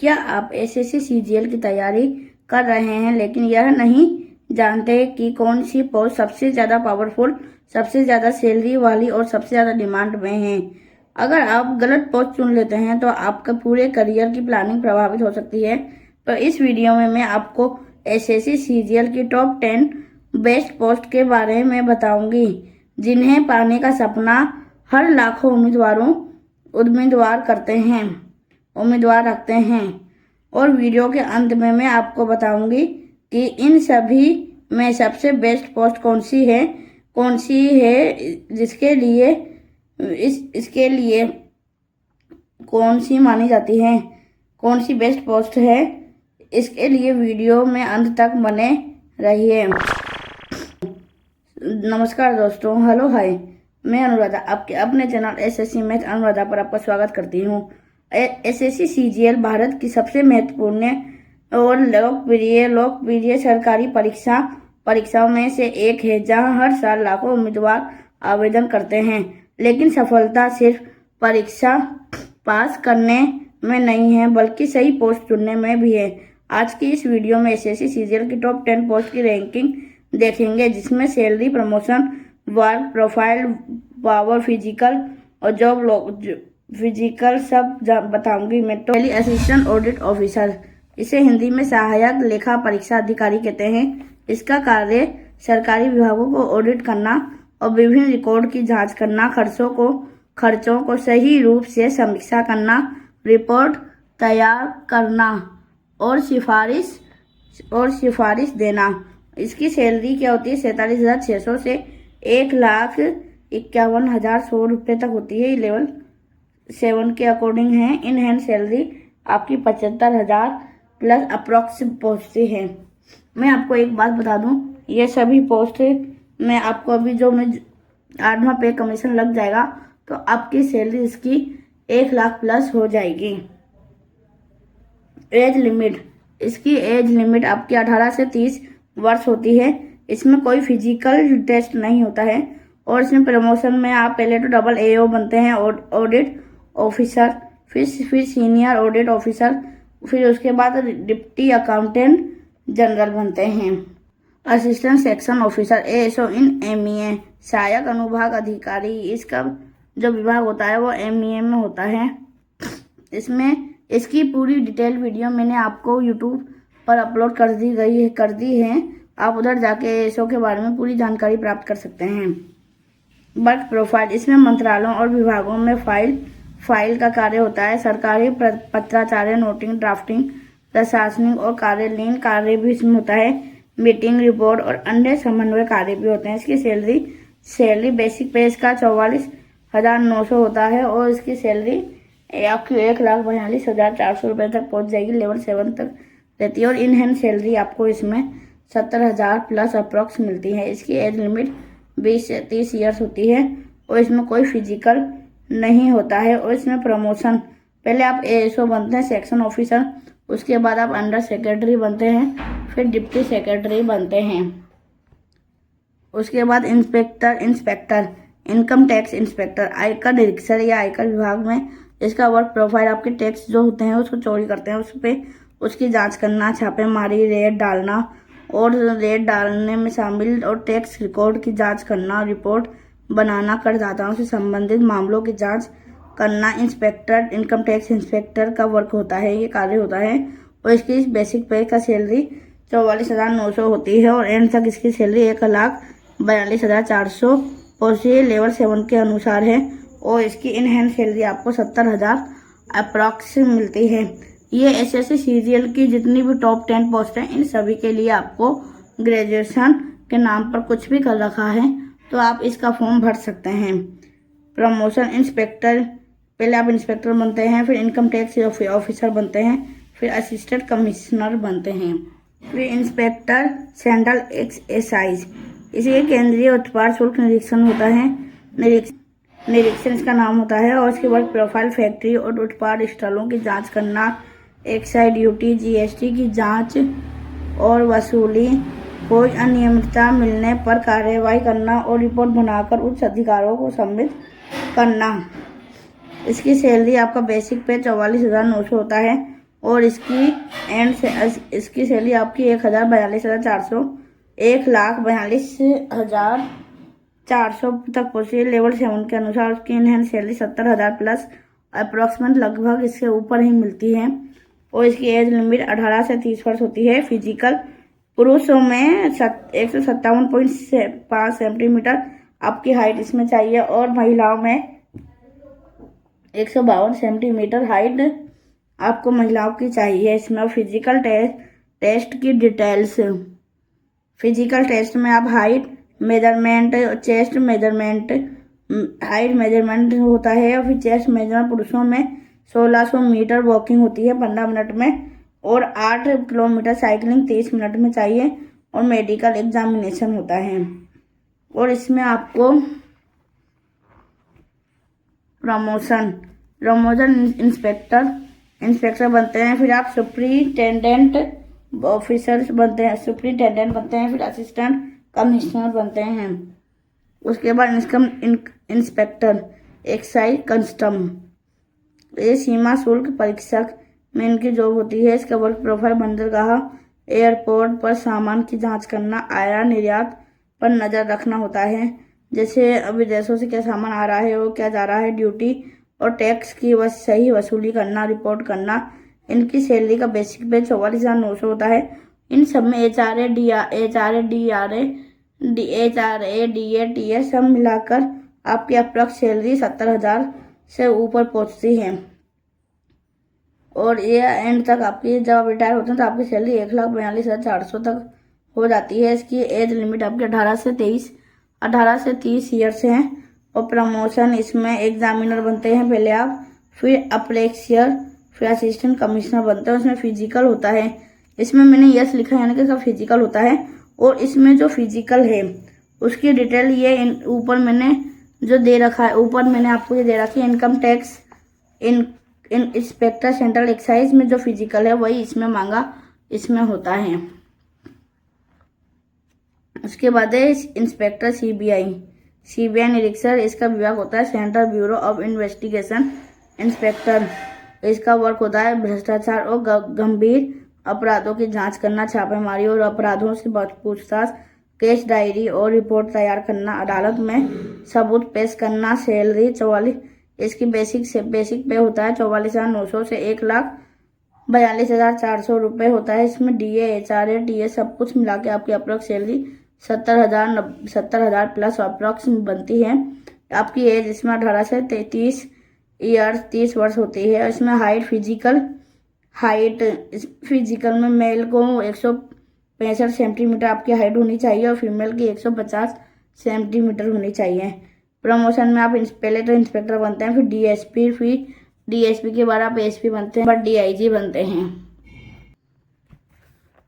क्या आप SSC CGL की तैयारी कर रहे हैं लेकिन यह नहीं जानते कि कौन सी पोस्ट सबसे ज़्यादा पावरफुल, सबसे ज़्यादा सैलरी वाली और सबसे ज़्यादा डिमांड में है? अगर आप गलत पोस्ट चुन लेते हैं तो आपका पूरे करियर की प्लानिंग प्रभावित हो सकती है। तो इस वीडियो में मैं आपको एसएससी सीजीएल की टॉप 10 बेस्ट पोस्ट के बारे में बताऊंगी, जिन्हें पाने का सपना हर लाखों उम्मीदवार रखते हैं। और वीडियो के अंत में मैं आपको बताऊंगी कि इन सभी में सबसे बेस्ट पोस्ट कौन सी है, इसके लिए कौन सी मानी जाती है, कौन सी बेस्ट पोस्ट है। इसके लिए वीडियो में अंत तक बने रहिए। नमस्कार दोस्तों, हेलो हाय, मैं अनुराधा आपके अपने चैनल एसएससी मैथ अनुराधा पर आपका स्वागत करती हूँ। एसएससी सीजीएल भारत की सबसे महत्वपूर्ण और लोकप्रिय सरकारी परीक्षाओं में से एक है, जहां हर साल लाखों उम्मीदवार आवेदन करते हैं। लेकिन सफलता सिर्फ परीक्षा पास करने में नहीं है, बल्कि सही पोस्ट चुनने में भी है। आज की इस वीडियो में एसएससी सीजीएल की टॉप 10 पोस्ट की रैंकिंग देखेंगे, जिसमें salary, promotion, work profile, power, physical और जॉब फिजिकल सब बताऊंगी मैं। तो पहली, असिस्टेंट ऑडिट ऑफिसर। इसे हिंदी में सहायक लेखा परीक्षा अधिकारी कहते हैं। इसका कार्य सरकारी विभागों को ऑडिट करना और विभिन्न रिकॉर्ड की जांच करना, खर्चों को सही रूप से समीक्षा करना, रिपोर्ट तैयार करना और सिफारिश देना। इसकी सैलरी क्या होती है? 47,600 से 1,51,100 रुपये तक होती है। लेवल 7 के अकॉर्डिंग है। इन हैंड सैलरी आपकी 75,000 प्लस अप्रॉक्स पहुँचती है। मैं आपको एक बात बता दूं, ये सभी पोस्ट में आपको अभी जो मैं 8वां पे कमीशन लग जाएगा तो आपकी सैलरी इसकी 1 लाख प्लस हो जाएगी। Age limit. इसकी एज लिमिट आपकी 18 से 30 वर्ष होती है। इसमें कोई फिजिकल टेस्ट नहीं होता है। और इसमें प्रमोशन में आप पहले तो डबल AO बनते हैं, ऑडिट ऑफिसर, फिर सीनियर ऑडिट ऑफिसर, फिर उसके बाद डिप्टी अकाउंटेंट जनरल बनते हैं। असिस्टेंट सेक्शन ऑफिसर ASO इन MEA, सहायक अनुभाग अधिकारी। इसका जो विभाग होता है वो MEA में होता है। इसमें इसकी पूरी डिटेल वीडियो मैंने आपको यूट्यूब पर अपलोड कर दी है। आप उधर जाके ASO के बारे में पूरी जानकारी प्राप्त कर सकते हैं। Work profile. इसमें मंत्रालयों और विभागों में फाइल का कार्य होता है। सरकारी पत्राचार, नोटिंग, ड्राफ्टिंग, प्रशासनिक और कार्यालयीन कार्य भी इसमें होता है। मीटिंग, रिपोर्ट और अन्य समन्वय कार्य भी होते हैं। इसकी सैलरी बेसिक पे इसका 44,900 होता है और इसकी सैलरी आपकी 1,42,400 रुपये तक पहुंच जाएगी। लेवल 7 तक रहती है। और इन हैंड सैलरी आपको इसमें 70,000 प्लस अप्रॉक्स मिलती है। इसकी एज लिमिट 20 से 30 ईयर्स होती है और इसमें कोई फिजिकल नहीं होता है। और इसमें प्रमोशन, पहले आप ASO बनते हैं, सेक्शन ऑफिसर, उसके बाद आप अंडर सेक्रेटरी बनते हैं, फिर डिप्टी सेक्रेटरी बनते हैं। उसके बाद इंस्पेक्टर, इनकम टैक्स इंस्पेक्टर, आयकर निरीक्षक या आयकर विभाग में इसका वर्क प्रोफाइल आपके टैक्स जो होते हैं उसको चोरी करते हैं उस पर उसकी जांच करना, छापेमारी, रेड डालना और रेड डालने में शामिल और टैक्स रिकॉर्ड की जांच करना, रिपोर्ट बनाना, करदाताओं से संबंधित मामलों की जांच करना। इंस्पेक्टर, इनकम टैक्स इंस्पेक्टर का वर्क होता है, ये कार्य होता है। और इसकी बेसिक पे का सैलरी 44,900 होती है और एंड तक इसकी सैलरी 1,42,400 और ये लेवल 7 के अनुसार है। और इसकी इन हैंड सैलरी आपको 70,000 अप्रॉक्स मिलती है। ये एसएससी सीजीएल की जितनी भी टॉप 10 पोस्ट हैं, इन सभी के लिए आपको ग्रेजुएशन के नाम पर कुछ भी कर रखा है तो आप इसका फॉर्म भर सकते हैं। प्रमोशन, इंस्पेक्टर, पहले आप इंस्पेक्टर बनते हैं, फिर इनकम टैक्स ऑफिसर बनते हैं, फिर असिस्टेंट कमिश्नर बनते हैं, फिर इंस्पेक्टर सेंट्रल एक्साइज। इसे केंद्रीय उत्पाद शुल्क निरीक्षण होता है, निरीक्षण इसका नाम होता है। और इसके बाद प्रोफाइल, फैक्ट्री और उत्पाद स्थलों की जांच करना, एक्साइज ड्यूटी, GST की जांच और वसूली, कोई अनियमितता मिलने पर कार्रवाई करना और रिपोर्ट बनाकर उच्च अधिकारियों को सबमिट करना। इसकी सैलरी आपका बेसिक पे 44,900 होता है और इसकी सैलरी आपकी 1,42,400 1,42,400 तक पहुँची है। लेवल 7 के अनुसार उसकी इनहैंड सैलरी 70,000 प्लस अप्रॉक्सीमेट लगभग इससे ऊपर ही मिलती है। और इसकी एज लिमिट 18 से 30 वर्ष होती है। फिजिकल पुरुषों में 157.5 सेंटीमीटर आपकी हाइट इसमें चाहिए और महिलाओं में 152 सेंटीमीटर हाइट आपको महिलाओं की चाहिए। इसमें फिजिकल टेस्ट की डिटेल्स, फिजिकल टेस्ट में आप height measurement, chest measurement, height measurement होता है और फिर चेस्ट मेजरमेंट पुरुषों में 1600 मीटर वॉकिंग होती है 15 मिनट में और 8 किलोमीटर साइकिलिंग 30 मिनट में चाहिए और मेडिकल एग्जामिनेशन होता है। और इसमें आपको प्रमोशन इंस्पेक्टर बनते हैं, फिर आप सुपरिटेंडेंट ऑफिसर बनते हैं, सुपरिटेंडेंट बनते हैं, फिर असिस्टेंट कमिश्नर बनते हैं। उसके बाद इंस्पेक्टर एक्साइज कस्टम, ये सीमा शुल्क परीक्षक में इनकी जॉब होती है। इसका वर्क प्रोफाइल बंदरगाह एयरपोर्ट पर सामान की जांच करना, आयात निर्यात पर नज़र रखना होता है, जैसे विदेशों से क्या सामान आ रहा है और क्या जा रहा है, ड्यूटी और टैक्स की सही वसूली करना, रिपोर्ट करना। इनकी सैलरी का बेसिक पे 44,900 होता है। इन सब में HRA DA TS सब मिलाकर आपकी अप्रॉक्स सैलरी 70,000 से ऊपर पहुंचती है। और ये एंड तक आपकी जब आप रिटायर होते हैं तो आपकी सैलरी 1,42,400 तक हो जाती है। इसकी एज लिमिट आपकी 18 से 30 ईयर्स है। और प्रमोशन इसमें एग्जामिनर बनते हैं पहले आप, फिर अप्रेक्सियर, फिर असिस्टेंट कमिश्नर बनते हैं। उसमें फिजिकल होता है, इसमें मैंने यस लिखा है यानी कि सब फिजिकल होता है। और इसमें जो फिजिकल है उसकी डिटेल ये ऊपर मैंने जो दे रखा है, ऊपर मैंने आपको ये दे रखी है, income tax inspector central excise में जो फिजिकल है वही इसमें मांगा, इसमें होता है। उसके बाद है इंस्पेक्टर सीबीआई निरीक्षक, इसका विभाग होता है central bureau of investigation. Inspector, इसका वर्क होता है भ्रष्टाचार और गंभीर अपराधों की जांच करना, छापेमारी और अपराधों से पूछताछ, केस डायरी और रिपोर्ट तैयार करना, अदालत में सबूत पेश करना। सैलरी 44, इसकी बेसिक पे होता है 44,900 से 1,42,400 रुपये होता है। इसमें DA HRA TS सब कुछ मिला के आपकी अप्रोक्स सैलरी 70,000 प्लस अप्रोक्स बनती है। आपकी एज इसमें 18 से 30 वर्ष होती है। इसमें फिजिकल में मेल को 165 सेंटीमीटर आपकी हाइट होनी चाहिए और फीमेल की 150 सेंटीमीटर होनी चाहिए। प्रमोशन में आप पहले तो इंस्पेक्टर बनते हैं, फिर DSP, फिर DSP के बाद आप SP बनते हैं, बट DIG बनते हैं।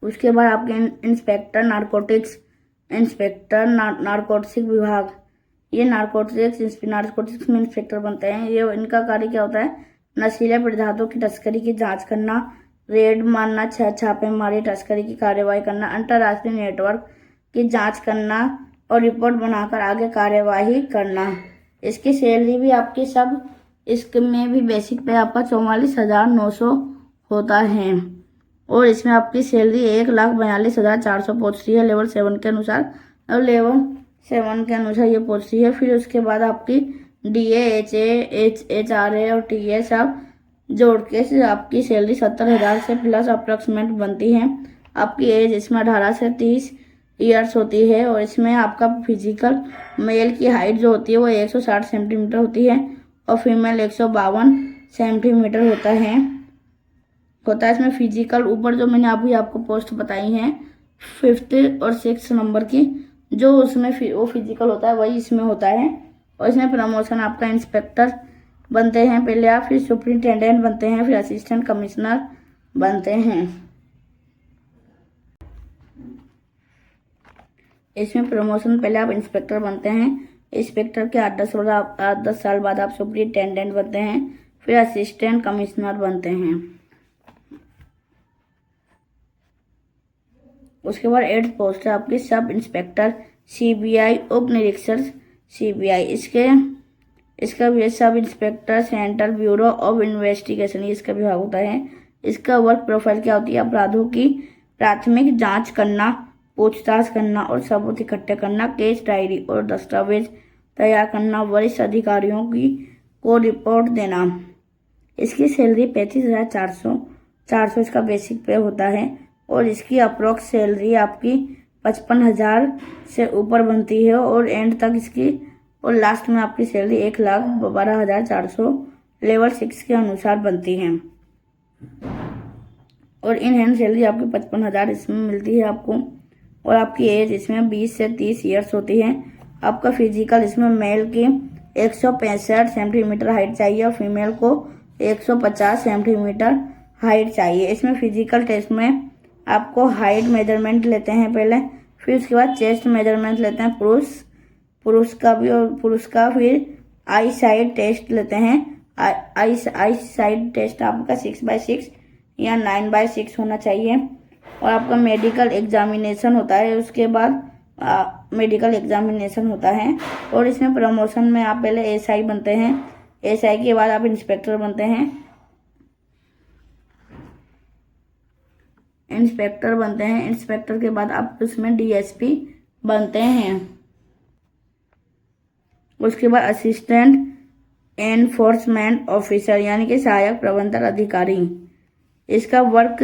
उसके बाद आपके इंस्पेक्टर नारकोटिक्स विभाग, ये नारकोटिक्स में इंस्पेक्टर बनते हैं। ये इनका कार्य क्या होता है, नशीले पदार्थों की तस्करी की जांच करना, रेड मारना, छापेमारी, तस्करी की कार्यवाही करना, अंतर्राष्ट्रीय नेटवर्क की जांच करना और रिपोर्ट बनाकर आगे कार्यवाही करना। इसकी सैलरी भी आपकी सब इसमें भी बेसिक पे आपका 44,900 होता है और इसमें आपकी सैलरी 1,42,400 पहुँचती है लेवल 7 के अनुसार, और लेवल 7 के अनुसार ये पहुँचती है। फिर उसके बाद आपकी DA HRA और TS सब जोड़ के आपकी सैलरी 70,000 से प्लस अप्रॉक्सीमेट बनती है। आपकी एज इसमें 18 से 30 ईयर्स होती है और इसमें आपका फिजिकल मेल की हाइट जो होती है वो 160 सेंटीमीटर होती है और फीमेल 152 सेंटीमीटर होता है। इसमें फिजिकल ऊपर जो मैंने आपको पोस्ट बताई हैं 5th और 6th नंबर की, जो उसमें वो फिजिकल होता है वही इसमें होता है। और इसमें प्रमोशन आपका इंस्पेक्टर बनते हैं पहले आप, फिर सुपरिटेंडेंट बनते हैं, फिर असिस्टेंट कमिश्नर बनते हैं। इसमें प्रमोशन पहले आप इंस्पेक्टर बनते हैं, इंस्पेक्टर के 8-10 साल बाद आप सुपरिटेंडेंट बनते हैं, फिर असिस्टेंट कमिश्नर बनते हैं। उसके बाद 8th पोस्ट है आपकी सब इंस्पेक्टर CBI उप निरीक्षक CBI। इसका भी sub inspector central bureau of investigation इसका विभाग होता है। इसका वर्क प्रोफाइल क्या होती है? अपराधों की प्राथमिक जांच करना, पूछताछ करना और सबूत इकट्ठे करना, केस डायरी और दस्तावेज तैयार करना, वरिष्ठ अधिकारियों को रिपोर्ट देना। इसकी सैलरी 35,400 इसका बेसिक पे होता है और इसकी अप्रोक्स सैलरी आपकी 55,000 से ऊपर बनती है और एंड तक इसकी और लास्ट में आपकी सैलरी 1,12,400 लेवल 6 के अनुसार बनती है। और इन हैंड सैलरी आपकी 55,000 इसमें मिलती है आपको। और आपकी एज इसमें 20 से 30 ईयर्स होती है। आपका फिजिकल इसमें मेल की 165 सेंटीमीटर हाइट चाहिए और फीमेल को 150 सेंटीमीटर हाइट चाहिए। इसमें फिजिकल टेस्ट में आपको हाइट मेजरमेंट लेते हैं पहले, फिर उसके बाद चेस्ट मेजरमेंट लेते हैं पुरुष का भी, और पुरुष का फिर आई साइड टेस्ट लेते हैं। आई साइड टेस्ट आपका 6x6 या 9x6 होना चाहिए। और आपका मेडिकल एग्जामिनेशन होता है, उसके बाद मेडिकल एग्जामिनेशन होता है। और इसमें प्रमोशन में आप पहले एसआई बनते हैं, एसआई के बाद आप इंस्पेक्टर बनते हैं, इंस्पेक्टर के बाद आप उसमें डीएसपी बनते हैं। उसके बाद असिस्टेंट एनफोर्समेंट ऑफिसर यानी कि सहायक प्रबंधन अधिकारी। इसका वर्क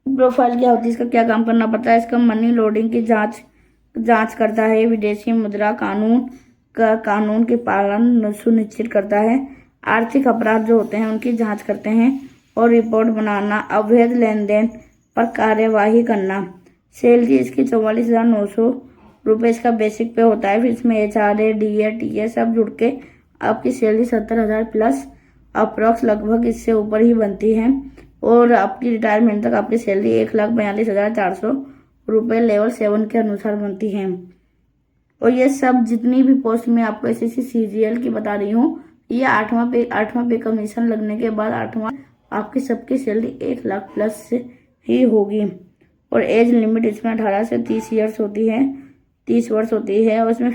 प्रोफाइल क्या होती है? इसका क्या काम करना पड़ता है? इसका मनी लॉन्ड्रिंग की जांच करता है, विदेशी मुद्रा कानून के पालन सुनिश्चित करता है, आर्थिक अपराध जो होते हैं उनकी जांच करते हैं और रिपोर्ट बनाना, अवैध लेन देन पर कार्यवाही करना। सैलरी इसकी 44,900 रुपये इसका बेसिक पे होता है। फिर इसमें HRA DA TA सब जुड़ के आपकी सैलरी 70,000 प्लस अप्रॉक्स लगभग इससे ऊपर ही बनती है। और आपकी रिटायरमेंट तक आपकी सैलरी 1,42,400 रुपये लेवल 7 के अनुसार बनती है। और ये सब जितनी भी पोस्ट में आपको SSC CGL की बता रही हूँ, ये 8वां पे कमीशन लगने के बाद 8वां आपकी सबकी सैलरी 1 लाख प्लस से ही होगी। और एज लिमिट इसमें 18 से 30 ईयर्स होती है, 30 वर्ष होती है। और इसमें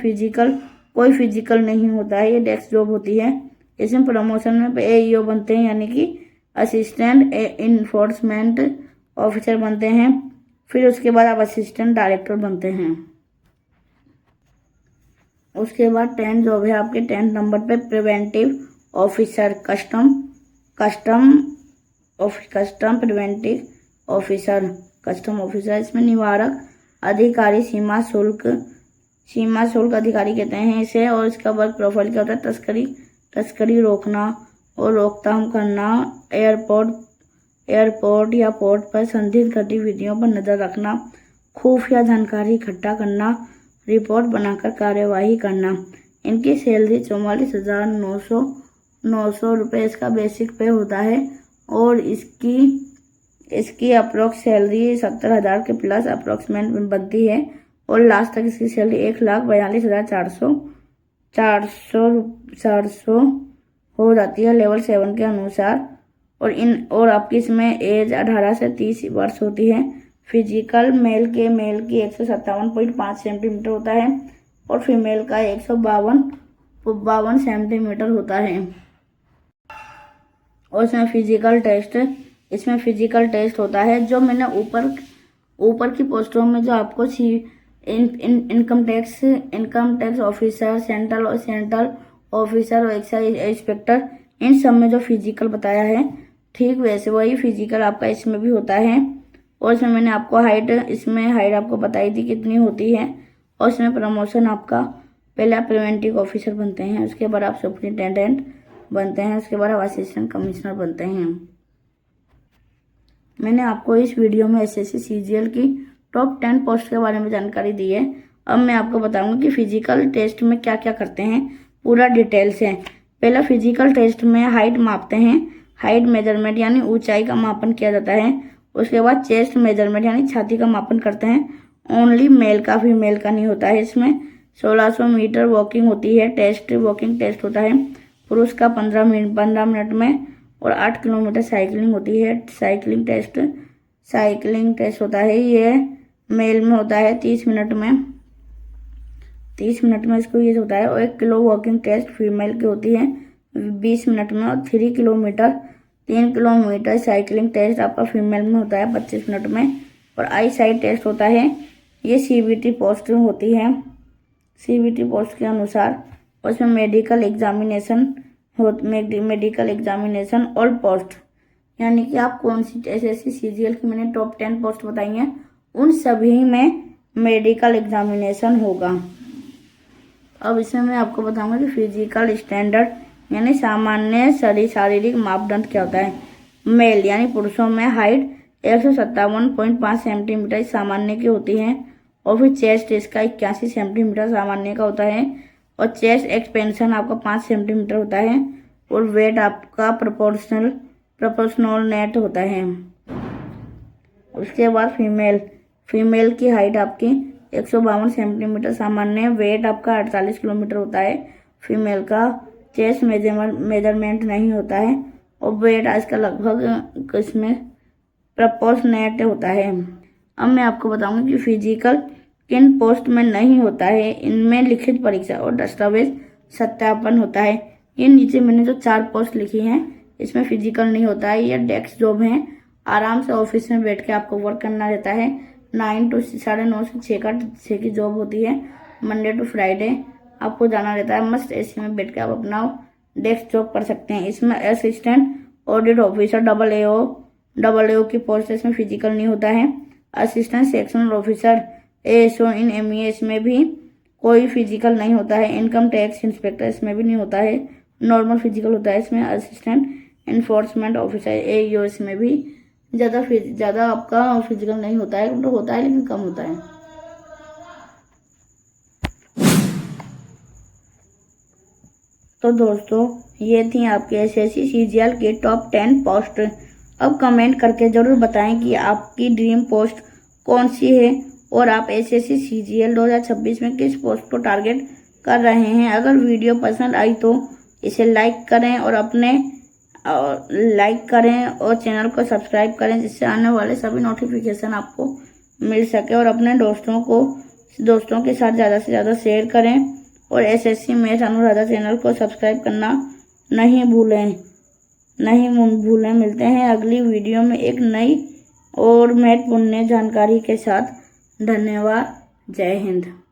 कोई फिजिकल नहीं होता है, ये डेस्क जॉब होती है। इसमें प्रमोशन में AEO बनते हैं यानी कि असिस्टेंट इन्फोर्समेंट ऑफिसर बनते हैं। फिर उसके बाद आप असिस्टेंट डायरेक्टर बनते हैं। उसके बाद 10 जॉब है आपके 10 नंबर पे preventive officer, custom preventive officer, custom officer. इसमें निवारक अधिकारी, सीमा शुल्क अधिकारी कहते हैं इसे। और इसका वर्क प्रोफाइल क्या होता है? तस्करी रोकना और रोकथाम करना, एयरपोर्ट या पोर्ट पर संदिग्ध गतिविधियों पर नजर रखना, खुफिया जानकारी इकट्ठा करना, रिपोर्ट बनाकर कार्यवाही करना। इनकी सैलरी 44,900 रुपये इसका बेसिक पे होता है। और इसकी अप्रोक्स सैलरी 70,000 के प्लस अप्रोक्सीमेट बनती है। और लास्ट तक इसकी सैलरी 1,42,400 हो जाती है लेवल 7 के अनुसार। और आपकी इसमें एज 18 से 30 वर्ष होती है। फिजिकल मेल की 157.5 सेंटीमीटर होता है और फीमेल का 152 सेंटीमीटर होता है। और इसमें फिजिकल टेस्ट होता है जो मैंने ऊपर की पोस्टों में जो आपको income tax officer, central officer और एक्साइज इंस्पेक्टर, इन सब में जो फिजिकल बताया है ठीक वैसे वही फिजिकल आपका इसमें भी होता है। और इसमें मैंने आपको हाइट आपको बताई थी कितनी होती है। और इसमें प्रमोशन आपका पहले आप प्रिवेंटिव ऑफिसर बनते हैं, उसके बाद आप सुपरिटेंडेंट बनते हैं, उसके बाद आप असिस्टेंट कमिश्नर बनते हैं। मैंने आपको इस वीडियो में SSC CGL की टॉप 10 पोस्ट के बारे में जानकारी दी है। अब मैं आपको बताऊंगा कि फिजिकल टेस्ट में क्या क्या करते हैं, पूरा डिटेल से। पहला फिजिकल टेस्ट में हाइट मापते हैं, हाइट मेजरमेंट यानी ऊंचाई का मापन किया जाता है। उसके बाद चेस्ट मेजरमेंट यानी छाती का मापन करते हैं, ओनली मेल का, फीमेल का नहीं होता है। इसमें 1600 मीटर वॉकिंग होती है, वॉकिंग टेस्ट होता है पुरुष का 15 मिनट में। और 8 किलोमीटर साइकिलिंग होती है, साइकिलिंग टेस्ट होता है, ये मेल में होता है 30 मिनट में इसको ये होता है। और 1 किलो वॉकिंग टेस्ट फीमेल की होती है 20 मिनट में। और 3 3 किलोमीटर साइकिलिंग टेस्ट आपका फीमेल में होता है 25 मिनट में। और आई साइट टेस्ट होता है, ये CBT पोस्ट होती है, CBT पोस्ट के अनुसार। उसमें मेडिकल एग्जामिनेशन ऑल पोस्ट, यानी कि आप कौन सी SSC CGL की मैंने टॉप 10 पोस्ट बताई हैं, उन सभी में मेडिकल एग्जामिनेशन होगा। अब इसमें मैं आपको बताऊंगा कि फिजिकल स्टैंडर्ड यानी सामान्य शारीरिक मापदंड क्या होता है। मेल यानी पुरुषों में हाइट 157.5 सेंटीमीटर सामान्य की होती है, और फिर चेस्ट इसका 81 सेंटीमीटर सामान्य का होता है, और चेस्ट एक्सपेंशन आपका 5 सेंटीमीटर होता है, और वेट आपका प्रोपोर्शनल नेट होता है। उसके बाद फीमेल की हाइट आपकी 152 सेंटीमीटर सामान्य, वेट आपका 48 किलोमीटर होता है फीमेल का, चेस्ट मेजरमेंट नहीं होता है, और वेट इसका लगभग इसमें प्रोपोर्शनेट होता है। अब मैं आपको बताऊंगी कि फिजिकल किन पोस्ट में नहीं होता है। इनमें लिखित परीक्षा और दस्तावेज सत्यापन होता है। ये नीचे मैंने जो 4 पोस्ट लिखी हैं इसमें फिजिकल नहीं होता है। ये डेस्क जॉब है, आराम से ऑफिस में बैठ के आपको वर्क करना रहता है। 9 to 9:30 से 6 की जॉब होती है, मंडे टू फ्राइडे आपको जाना रहता है। मस्त AC में बैठ के आप अपना डेस्क जॉब कर सकते हैं। इसमें असिस्टेंट ऑडिट ऑफिसर AO की पोस्ट, इसमें फिजिकल नहीं होता है। असिस्टेंट सेक्शनल ऑफिसर ASO इन MES में भी कोई फिजिकल नहीं होता है। इनकम टैक्स इंस्पेक्टर इसमें भी नहीं होता है, नॉर्मल फिजिकल होता है। इसमें असिस्टेंट एनफोर्समेंट ऑफिसर AEO इसमें भी ज़्यादा आपका फिजिकल नहीं होता है, तो होता है लेकिन कम होता है। तो दोस्तों ये थी आपके SSC CGL की टॉप 10 पोस्ट। अब कमेंट करके ज़रूर बताएं कि आपकी ड्रीम पोस्ट कौन सी है और आप SSC CGL 2026 में किस पोस्ट को टारगेट कर रहे हैं। अगर वीडियो पसंद आई तो इसे लाइक करें और चैनल को सब्सक्राइब करें, जिससे आने वाले सभी नोटिफिकेशन आपको मिल सके, और अपने दोस्तों के साथ ज़्यादा से ज़्यादा शेयर करें, और SSC मैथ अनुराधा चैनल को सब्सक्राइब करना नहीं भूलें। मिलते हैं अगली वीडियो में एक नई और महत्वपूर्ण जानकारी के साथ। धन्यवाद। जय हिंद।